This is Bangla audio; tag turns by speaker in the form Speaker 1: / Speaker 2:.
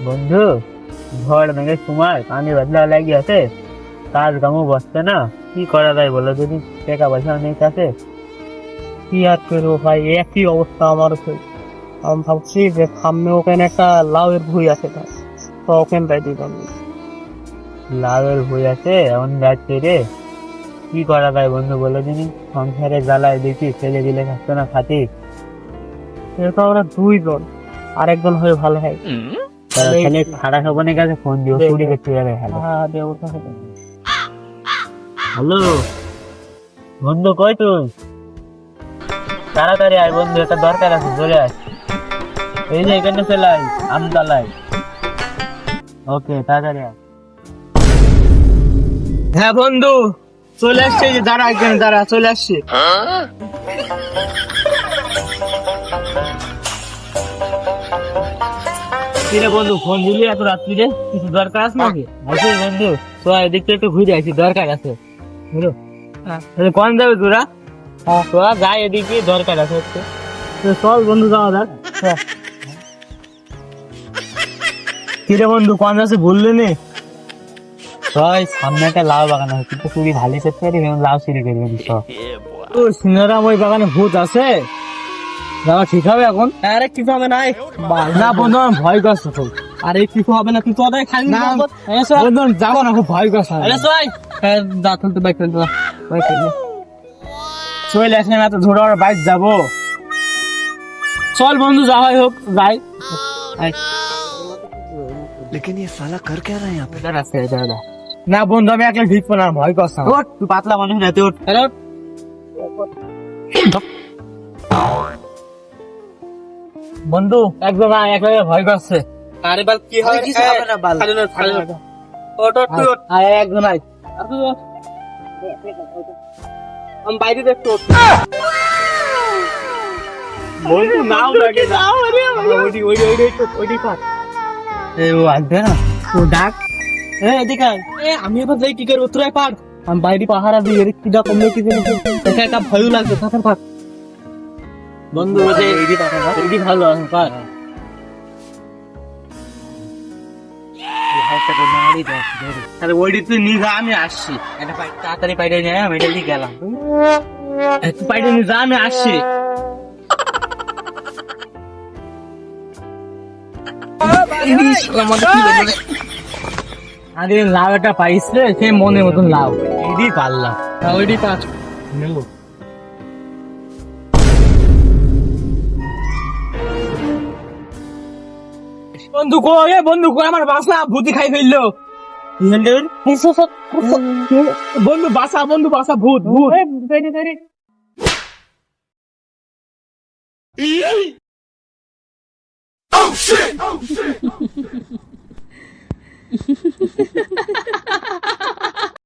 Speaker 1: বন্ধু, ঝড় মেঘের সময় পানি বদলা লাগি আছে, কাজ কামও বসছে না। কি করা যায় বলো যদি? টাকা পয়সা নেই কাছে।
Speaker 2: কি আর করবো ভাই, একই অবস্থা আমারও। আমি ভাবছি যে সামনে ওখানে একটা লাউয়ের ভুঁই আছে ভাই, তো ওখানটাই দিলাম।
Speaker 1: লাভের ভুই আছে এমন যাচ্ছে রে। কি করা যায় বন্ধু বলো দিনি? সংসারে জ্বালায় দেখি ছেলে দিলে খাচ্ছে না খাতি।
Speaker 2: যেহেতু আমরা দুইজন, আরেকজন হয়ে ভালো হয়।
Speaker 1: ছেলে খারাপ হবনের কাছে ফোন দিও,
Speaker 2: দে,
Speaker 1: চুরি
Speaker 2: দে।
Speaker 1: করতে যাবে। হ্যালো
Speaker 2: হ্যাঁ দেবো তাহলে।
Speaker 1: হ্যালো বন্ধু, কই তুই? তাড়াতাড়ি আয় বন্ধু, একটা দরকার আছে, চলে আয়। এই যে এখানে চলে আয়, আমতলায়। ওকে, তাড়াতাড়ি আয়।
Speaker 2: হ্যাঁ বন্ধু, চলে আসছে, যে দাঁড়া এখানে দাঁড়া, চলে আসছে।
Speaker 1: কিরে বন্ধু, ফোন দিলি এত রাত্রিরে? কিছু দরকার আছে নাকি? আছে বন্ধু, তো এদিকে একটু ঘুরে আসি, দরকার আছে। বুঝলো? তাহলে কোন যাবে তোরা? তোরা যাই, এদিকে দরকার আছে একটু।
Speaker 2: তো চল বন্ধু, যাওয়া যাক। কিরে বন্ধু, কোন আছে বললে নে?
Speaker 1: সবাই সামনে একটা লাউ বাগান আছে, কিন্তু চুরি ভালো করতে পারি, লাউ চুরি করবে সব।
Speaker 2: ও সিনারাম, ওই বাগানে ভূত আছে, যাওয়া ঠিক হবে এখন? আরে কিছু হবে না, না বন্ধু আমার ভয় করছে খুব। আরে কিছু হবে না, তুই তোদের খালি না বন্ধু, যাবো না, খুব ভয় করছে। আরে সোয়াই দা তুলতে বাইক ফেলতে চলে আসে না, তো ধরো আমরা বাইক যাবো। চল বন্ধু, যা হয় হোক যাই।
Speaker 3: लेकिन ये साला कर क्या रहा है यहाँ पे?
Speaker 1: আছে দাদা।
Speaker 2: না বন্ধু, আমি একলা ভিজবো না, ভয় করছে আমার।
Speaker 1: ওঠ, তুই পাতলা মানুষ না, তুই ওঠ।
Speaker 2: হ্যালো, বন্ধু একদম একলা ভয় করছে। আরে বাল কি হয়?
Speaker 3: কিছু হবে না, বাল।
Speaker 2: ওট ওট তুই ওট, আয় একজন আয়। আমি বাইরে দেখতে ওঠ। বন্ধু নাও লাগে না, ওইডি ওইডি ওইডি ওইডি পার।
Speaker 1: এ ও আসবে না,
Speaker 2: তো ডাক, এদিকে আয়। আমি এবার যাই, কি করবো তোরাই পার। আমি বাইরে পাহারা দিই, এর কিটা কমলে কি জানি, এটা একটা ভয়ও লাগছে। থাকার থাক বন্ধু, ওই এডি পার, এডি ভালো আছে পার। তাহলে ওইডি তুই নিয়ে যা, আমি আসছি।
Speaker 1: এটা তাড়াতাড়ি বাইরে নিয়ে আয়, আমি এটা দিয়ে গেলাম।
Speaker 2: তুই বাইরে নিয়ে যা, আমি আসছি। আরে লাউ একটা পাইছে, সে মনে মতন লাউ এডি পারলাম, ওইডি পার নেবো। বন্ধু কো, এ বন্ধু কো, আমার বাসা ভূতি খাই ফেললো। বন্ধু বাসা, বন্ধু বাসা, ভূত ভূত।